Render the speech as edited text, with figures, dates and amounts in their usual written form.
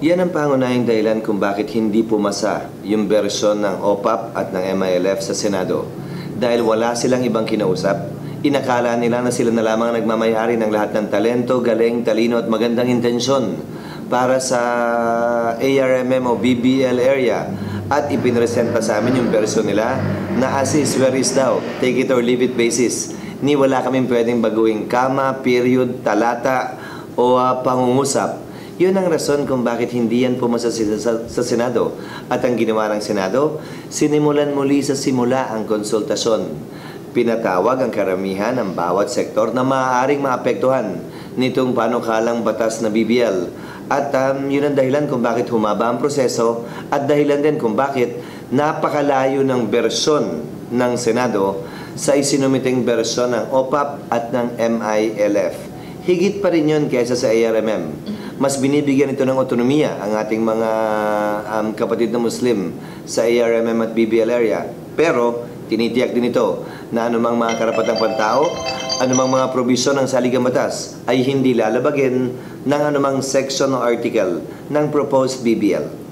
Yan ang pangunahing dahilan kung bakit hindi pumasa yung bersyon ng OPAP at ng MILF sa Senado. Dahil wala silang ibang kinausap, inakala nila na sila na lamang nagmamayari ng lahat ng talento, galing, talino at magandang intensyon para sa ARMM o BBL area at ipinresenta sa amin yung bersyon nila na as is, where is daw, take it or leave it basis. Ni wala kaming pwedeng baguing kama, period, talata o pangungusap. Yun ang rason kung bakit hindi yan pumasa sa Senado. At ang ginawa ng Senado, sinimulan muli sa simula ang konsultasyon. Pinatawag ang karamihan ng bawat sektor na maaaring maapektuhan nitong panukalang batas na BBL. At yun ang dahilan kung bakit humaba ang proseso at dahilan din kung bakit napakalayo ng bersyon ng Senado sa isinumiting bersyon ng OPAP at ng MILF. Higit pa rin yun kaysa sa ARMM. Mas binibigyan ito ng otonomiya ang ating mga kapatid na Muslim sa ARMM at BBL area. Pero tinitiyak din ito na anumang mga karapatang pantao, anumang mga probisyon ng saligang batas ay hindi lalabagin ng anumang section o article ng proposed BBL.